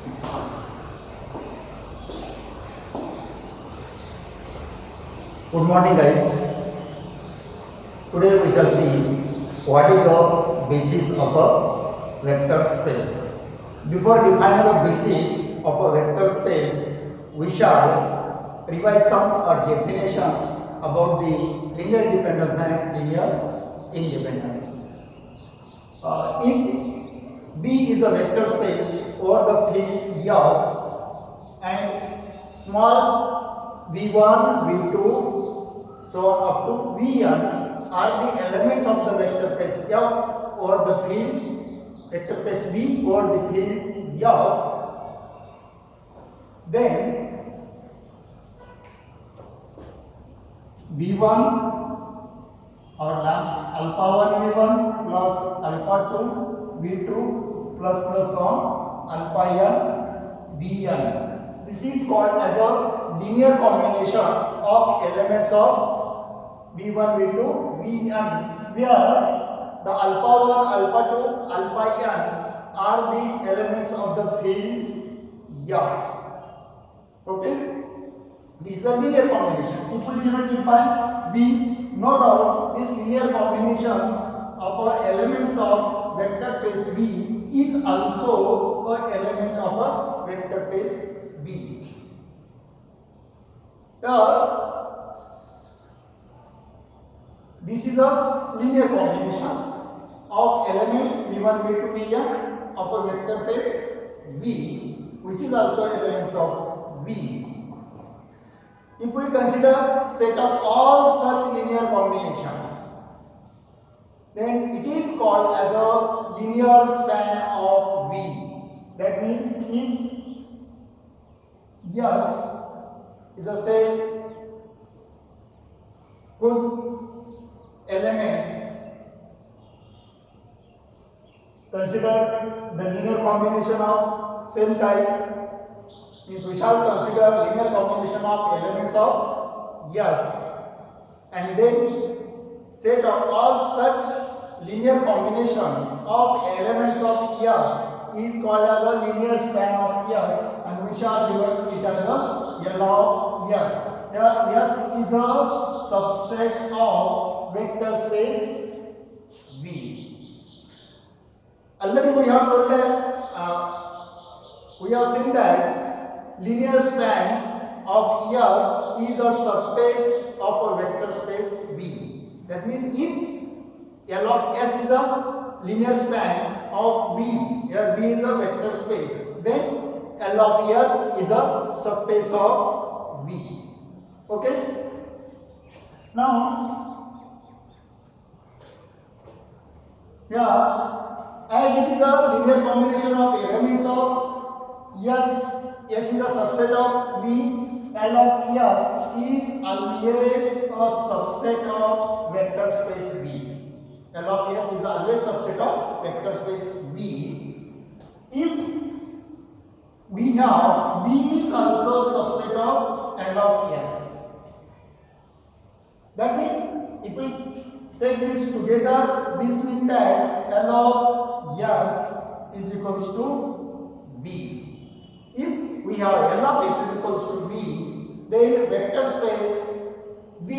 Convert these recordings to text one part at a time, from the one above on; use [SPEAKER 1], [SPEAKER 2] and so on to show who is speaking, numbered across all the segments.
[SPEAKER 1] Good morning, guys. Today we shall see what is the basis of a vector space. Before defining the basis of a vector space, we shall revise some definitions about the linear dependence and linear independence. If B is a vector space over the field F and small v1, v2, so on up to vn are the elements of the vector space F over the field vector space V over the field F, then v1 or alpha 1 v1 plus alpha 2 v2 plus on alpha n vn. This is called as a linear combinations of elements of v1, v2, vn, where the alpha 1, alpha 2, alpha n are the elements of the field F. Okay? This is a linear combination. If we define B, no doubt this linear combination of our elements of vector space V is also an element of a vector space B. This is a linear combination of elements v1, v2, vn of a vector space V, which is also elements of V. If we consider set of all such linear combination, then it is called as a linear span of V. That means if S is a set whose elements, consider the linear combination of same type, means we shall consider linear combination of elements of S, and then set of all such linear combination of elements of S is called as a linear span of S, and we shall divide it as a L of S. Here S is a subset of vector space V. Already we have told that we have seen that linear span of S is a subspace of a vector space V. That means if L of S is a linear span of V, here V is a vector space, then L of S is a subspace of V. Okay? Now, here, as it is a linear combination of elements of S is a subset of V, L of S is always a subset of vector space V. L of S is always subset of vector space V. If we have V is also subset of L of S. That means if we take this together, this means that L of S is equals to V. If we have L of S is equals to V, then vector space V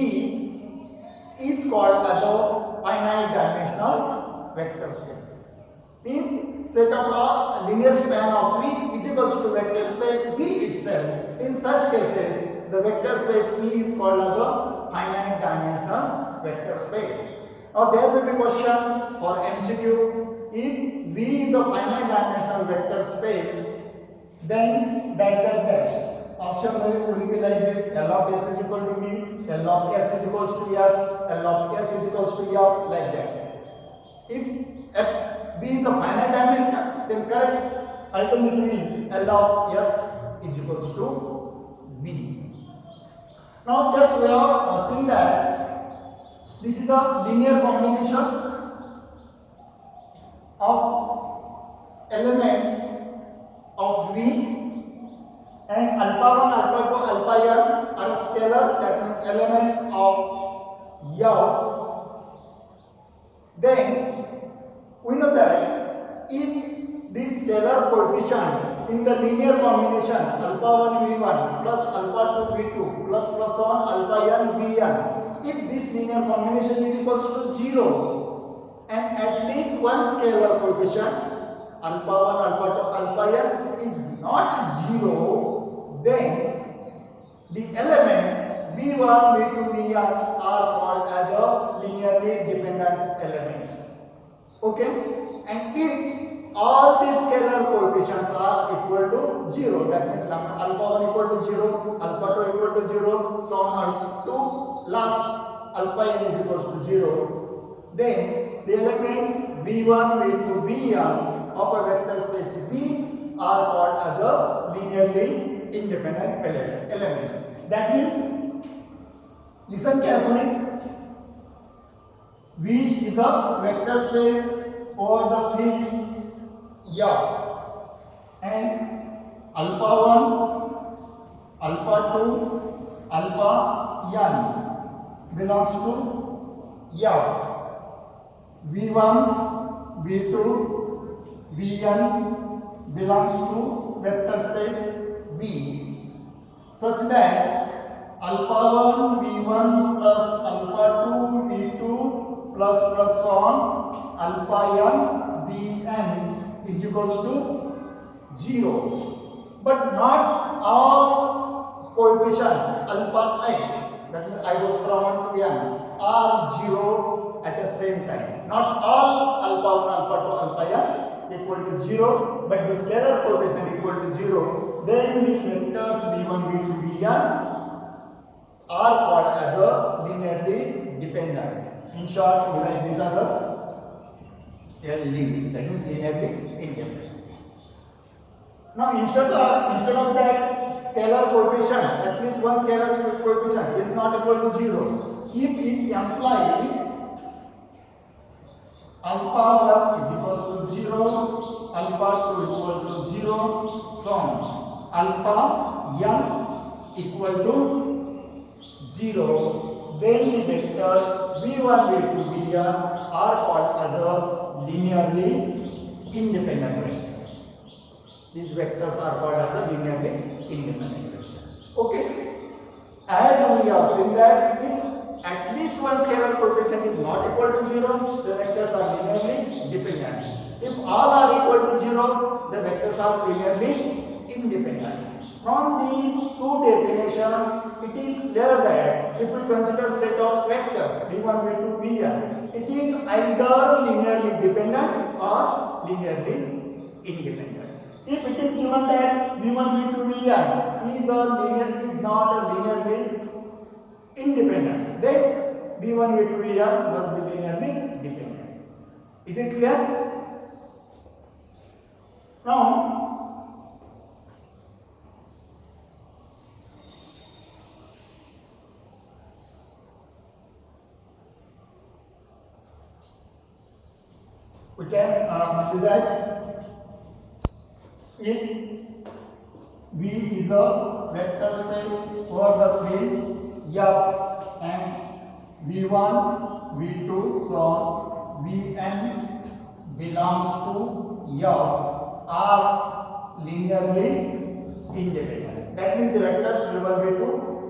[SPEAKER 1] is called as a finite dimensional vector space. Means set of a linear span of V is equals to vector space V itself. In such cases, the vector space V is called as a finite dimensional vector space. Now there will be question for MCQ. If V is a finite dimensional vector space, then dash. Option will be like this: L of S is equal to V, L of S is equals to S, L of S is equals to F, like that. If V is a finite dimensional, then correct alternative is L of S is equals to V. Now just we have seen that this is a linear combination of elements of V, and alpha 1, alpha 2, alpha n are scalars, that means elements of F. Then we know that if these scalar coefficient in the linear combination alpha 1 v1 plus alpha 2 v2 plus on alpha n vn, if this linear combination is equals to 0 and at least one scalar coefficient alpha 1 alpha 2 alpha n is not 0, then the elements v1 v2 vn are called as a linearly dependent elements. Okay, and if all these scalar coefficients are equal to 0, that means alpha 1 equal to 0, alpha 2 equal to 0, so on to last alpha n is equals to 0, then the elements v1 v2 vn of a vector space V are called as a linearly independent elements. That means, listen carefully, V is a vector space over the field Y, and alpha 1, alpha 2, alpha n belongs to Y. V1, V2, Vn belongs to vector space V, such that alpha 1 v1 plus alpha 2 v2 plus on alpha n vn is equals to 0. But not all coefficient alpha I, that means I goes from 1 to n, are 0 at the same time. Not all alpha 1 alpha 2 alpha n equal to 0, but the scalar coefficient equal to 0, then these vectors v1 v2 vn are called as a linearly dependent. In short, we write this as a LD, that means linearly independent. Now instead of that scalar coefficient, at least one scalar coefficient is not equal to 0, if it implies alpha 1 is equal to 0, alpha 2 equal to 0, so on. Alpha n equal to 0, then the vectors v1, v2, vn are called as a linearly independent vectors. These vectors are called as a linearly independent vectors. Okay. As we have seen that if at least one scalar coefficient is not equal to 0, the vectors are linearly dependent. If all are equal to 0, the vectors are linearly independent. From these two definitions, it is clear that if we consider set of vectors v1, v2, vn, it is either linearly dependent or linearly independent. If it is given that v1, v2, vn is not a linearly independent, then v1, v2, vn must be linearly dependent. Is it clear? Now, we can do that if V is a vector space over the field F and V1, V2, so on, Vn belongs to F are linearly independent. That means the vectors V1, V2,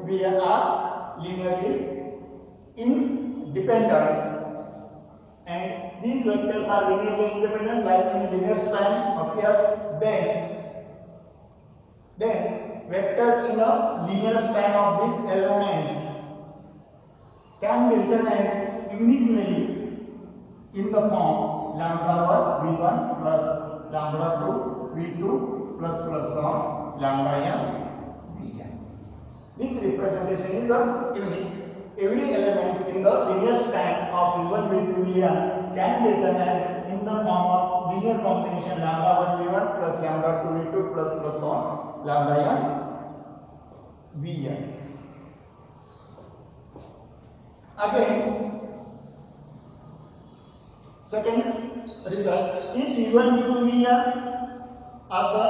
[SPEAKER 1] Vn are linearly independent. And these vectors are linearly independent, like in a linear span appears, then vectors in a linear span of these elements can be written as uniquely in the form lambda 1 v1 plus lambda 2 v2 plus on lambda n vn. This representation is unique. Every element in the linear span of v1, v2, vn can be written as in the form of linear combination lambda 1 v1 plus lambda 2 v2 plus on lambda n vn. Again, second result, if v1, v2, vn are the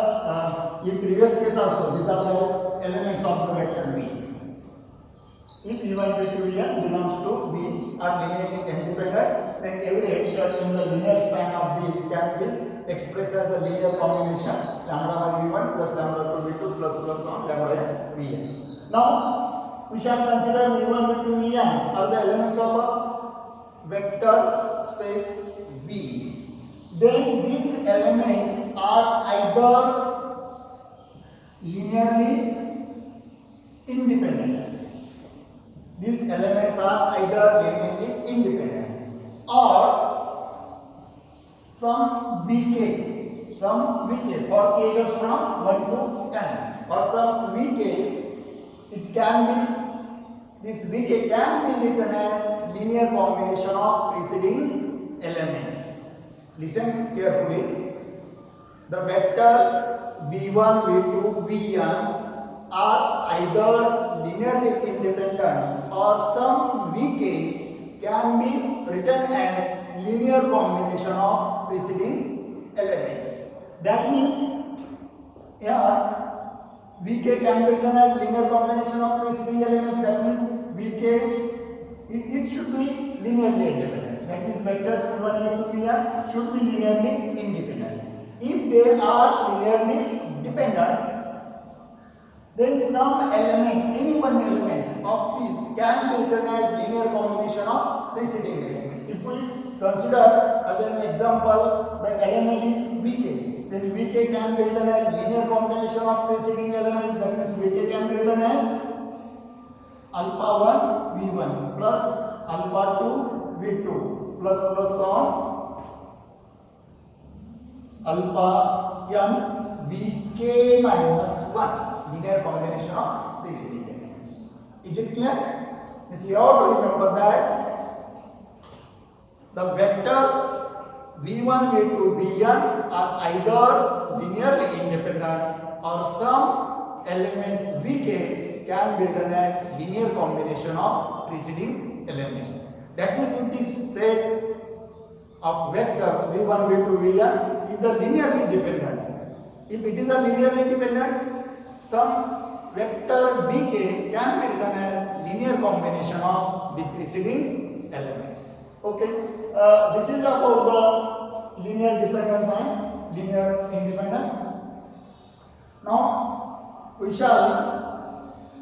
[SPEAKER 1] in previous case also, these are the elements of the vector v. If v1, v2, vn belongs to V are linearly independent, then every vector in the linear span of these can be expressed as a linear combination lambda 1 v1 plus lambda 2 v2 plus on lambda n vn. Now we shall consider v1 v2 vn are the elements of a vector space V. Then these elements are either linearly independent. These elements are either linearly independent or some vk for k goes from 1 to n or some vk, it can be, this vk can be written as linear combination of preceding elements. Listen carefully. The vectors v1, v2, vn are either linearly independent or some vk can be written as linear combination of preceding elements. That means here vk can be written as linear combination of preceding elements. That means vk it should be linearly independent. That means vectors v1, v2, vn should be linearly independent. If they are linearly dependent, then some element, any one element of this can be written as linear combination of preceding element. If we consider as an example the element is vk, then vk can be written as linear combination of preceding elements. That means vk can be written as alpha 1 v1 plus alpha 2 v2 plus on alpha n vk minus 1, linear combination of preceding elements. Is it clear? Means you have to remember that the vectors v1, v2, vn are either linearly independent or some element vk can be written as linear combination of preceding elements. That means if this set of vectors v1, v2, vn is a linearly dependent. If it is a linearly dependent, some vector vk can be written as linear combination of the preceding elements. Okay, this is about the linear dependence and linear independence. Now we shall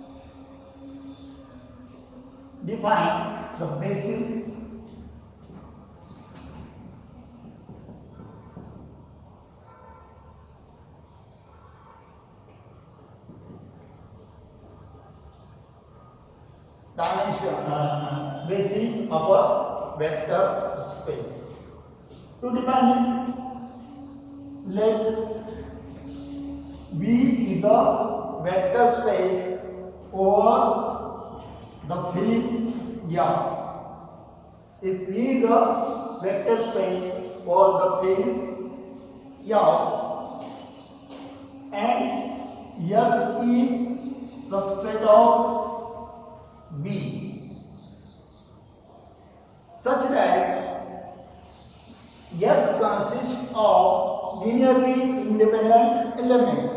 [SPEAKER 1] define the basis basis of a vector space. To define this, let V is a vector space over the field Y. If V is a vector space over the field Y and S is subset of V such that S consists of linearly independent elements.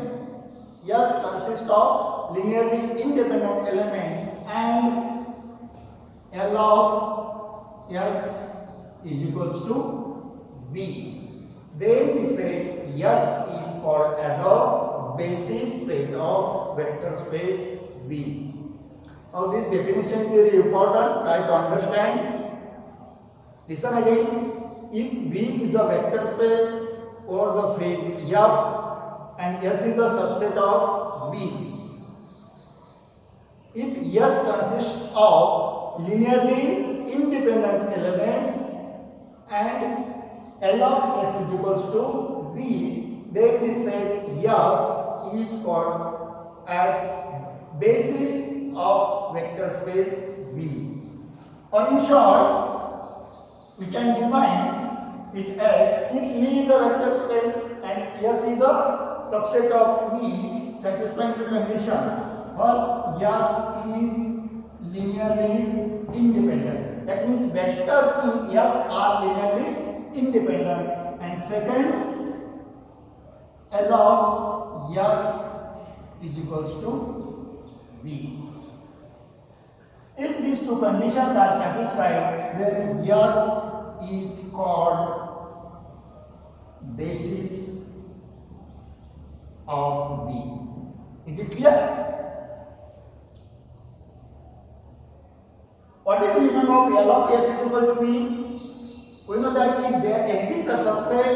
[SPEAKER 1] S consists of linearly independent elements and L of S is equals to V. Then we say S is called as a basis set of vector space V. Now this definition is very important. Try to understand. Listen again. If V is a vector space over the field F and S is a subset of V. If S consists of linearly independent elements and L of S is equals to V, then we say S is called as basis of vector space V. Or in short, we can define it as if V is a vector space and S is a subset of V satisfying the condition, thus S is linearly independent. That means vectors in S are linearly independent. And second, L of S is equals to V. If these two conditions are satisfied, then S is called basis of V. Is it clear? What is the meaning of L of S is equal to V? We know that if there exists a subset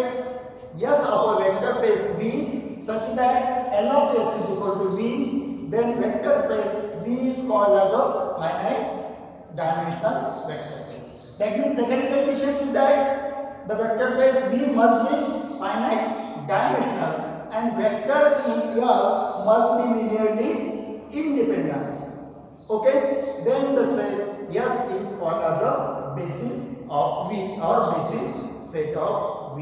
[SPEAKER 1] S of a vector space V such that L of S is equal to V, then vector space V is called as a finite dimensional vector space. That means second condition is that the vector space V must be finite dimensional and vectors in S must be linearly independent. Okay, then the set S is called as a basis of V or basis set of V.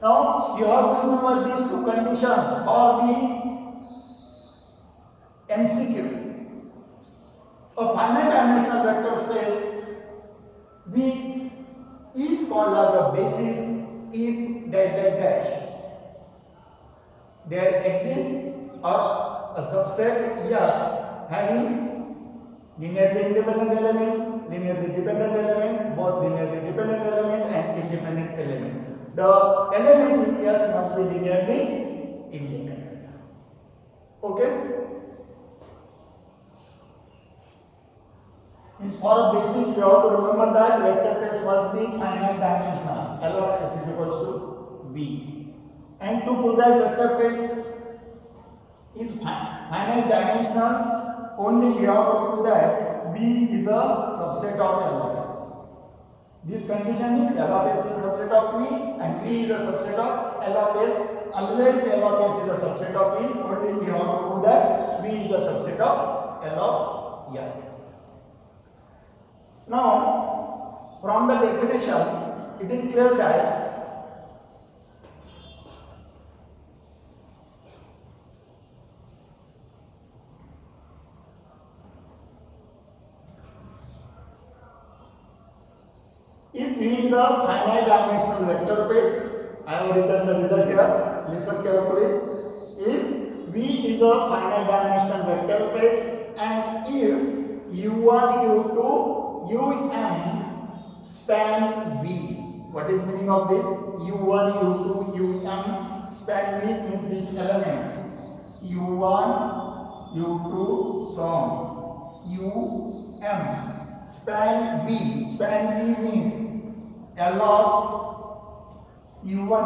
[SPEAKER 1] Now you have to remember these two conditions for the MCQ. A finite dimensional vector space V is called as a basis if dash dash dash there exists a subset S having linearly independent element, linearly dependent element, both linearly dependent element and independent element. The element in S must be linearly independent. Okay? Means for a basis, you have to remember that vector space must be finite dimensional. L of S is equals to V. And to prove that vector space is finite dimensional, only you have to prove that V is a subset of L of S. This condition is L of S is a subset of V and V is a subset of L of S. Always L of S is a subset of V, only you have to prove that V is a subset of L of S. Now, from the definition, it is clear that if V is a finite dimensional vector space, I have written the result here. Listen carefully. If V is a finite dimensional vector space and if U1, U2, Um span V. What is meaning of this? U1, U2, Um span V means this element. U1, U2, so on. Span V. Span V means L of U1,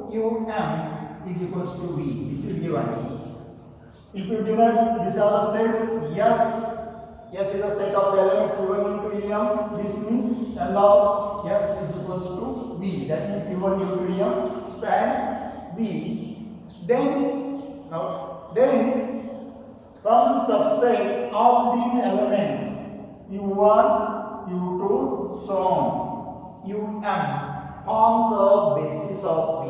[SPEAKER 1] U2, is equals to V. This is given. If you denote this as a set, yes. S is a set of the elements U1 into Em. This means L of S is equals to V. That means U1 into Em span V. Then some subset of these elements U1, U2, so on, Um forms a basis of V.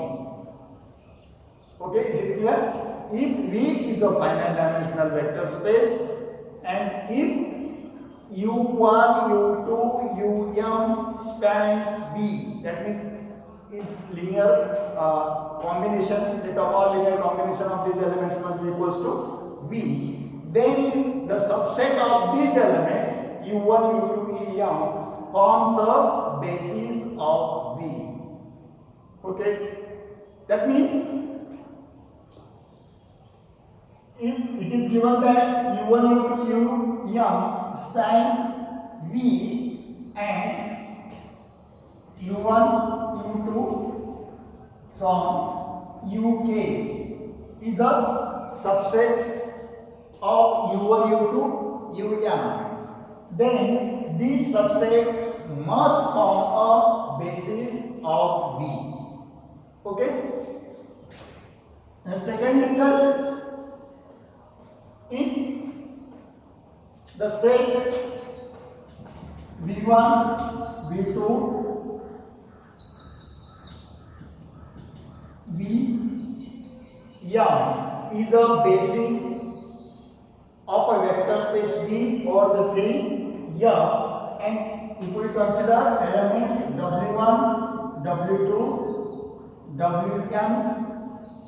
[SPEAKER 1] Okay, is it clear? If V is a finite dimensional vector space and if U1, U2, Um spans V, that means its linear combination, set of all linear combination of these elements must be equals to V. Then the subset of these elements U1, U2, Em forms a basis of V. Okay, that means if it is given that U1, U2, Em spans V and U1, U2, so on, UK is a subset of U1, U2, Em, then this subset must form a basis of V. Okay? The second result, if the set V1, V2, Em is a basis of a vector space V over the tree Em, and if we consider elements W1, W2, Wm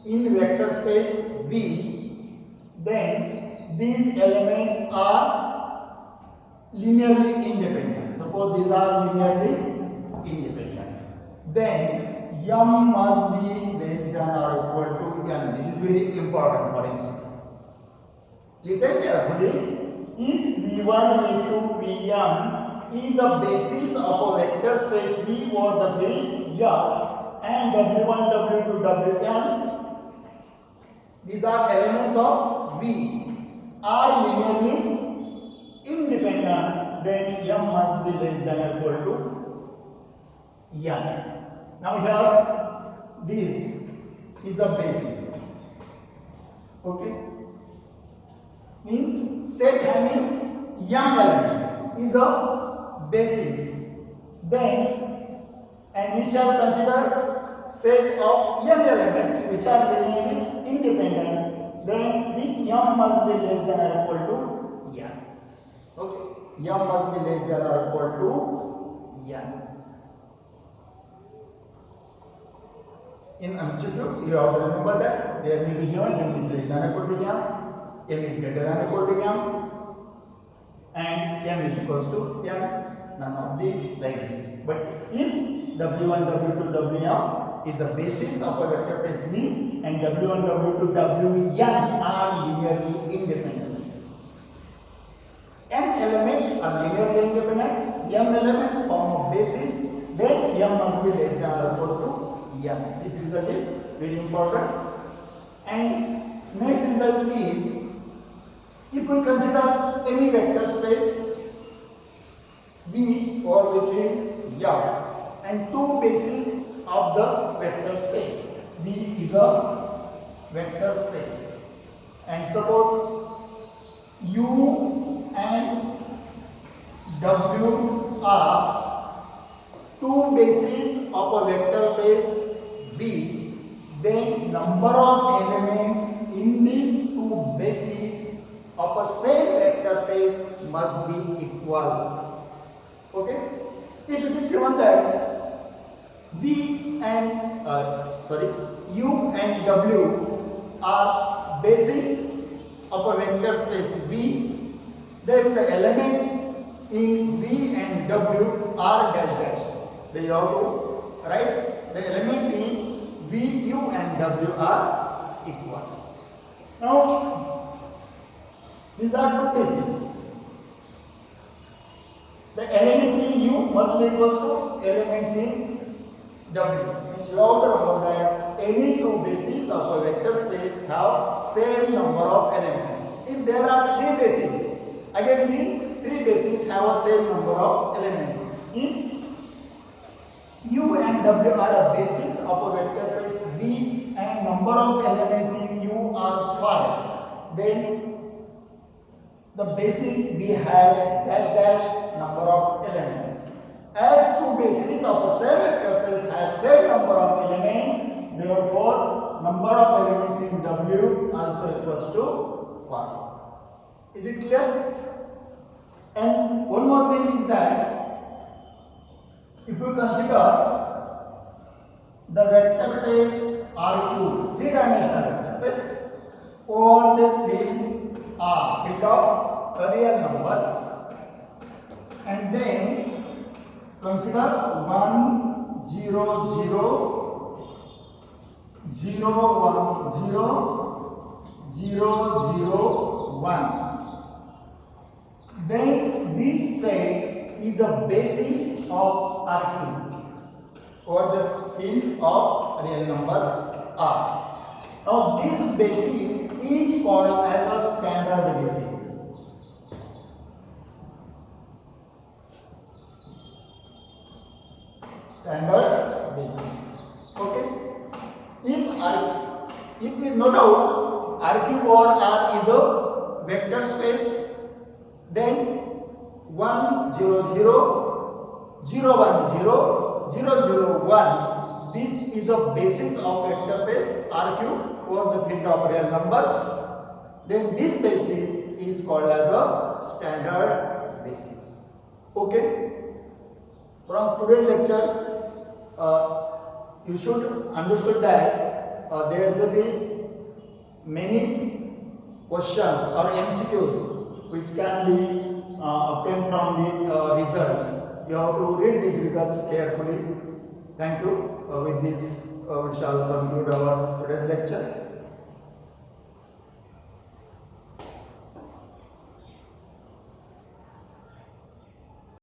[SPEAKER 1] in vector space V, then these elements are linearly independent. Suppose these are linearly independent. Then m must be less than or equal to n. This is very important for MCQ. Listen carefully. If V1, V2, Vm is a basis of a vector space V over the field M and W1, W2, Wn, these are elements of V, are linearly independent, then M must be less than or equal to n. Now here this is a basis. Okay? Means set having m element is a basis. Then, and we shall consider set of n elements which are linearly independent. Then this m must be less than or equal to n. Okay, m must be less than or equal to n. In MCQ, you have to remember that there may be given m is less than or equal to m. M is greater than or equal to m, and m is equals to m. None of these like this. But if W1, W2, Wm is the basis of a vector space V, and W1, W2, Wn are linearly independent. N elements are linearly independent. M elements form a basis. Then m must be less than or equal to n. This result is very important. And next result is, if we consider any vector space V or the field M and two bases of the vector space, V is a vector space, and suppose U and W are two bases of a vector space V, then number of elements in these two bases of a same vector space must be equal. Okay? If it is given that V and U and W are bases of a vector space V, then the elements in V and W are dash dash. They have to write the elements in V, U and W are equal. Now, these are two bases. The elements in U must be equal to elements in W. Means you have to remember that any two bases of a vector space have same number of elements. If there are three bases, again the three bases have a same number of elements. If U and W are a basis of a vector space V and number of elements in U are 5, then the basis V has dash dash number of elements. As two bases of the same vector space has same number of elements, therefore number of elements in W also equals to 5. Is it clear? And one more thing is that if you consider the vector space R cube, three-dimensional vector space, or the field R, field of real numbers, and then consider 1, 0, 0, 0, 1, 0, 0, 0, 1. Then this set is a basis of R cube or the field of real numbers R. Now this basis is called as a standard basis. Standard basis. Okay. If we note out R cube or R is a vector space, then 1, 0, 0, 0, 1, 0, 0, 0, 1. This is a basis of vector space R cube or the field of real numbers. Then this basis is called as a standard basis. Okay. From today's lecture, you should understand that there will be many questions or MCQs which can be obtained from the results. You have to read these results carefully. Thank you. with this we shall conclude our today's lecture.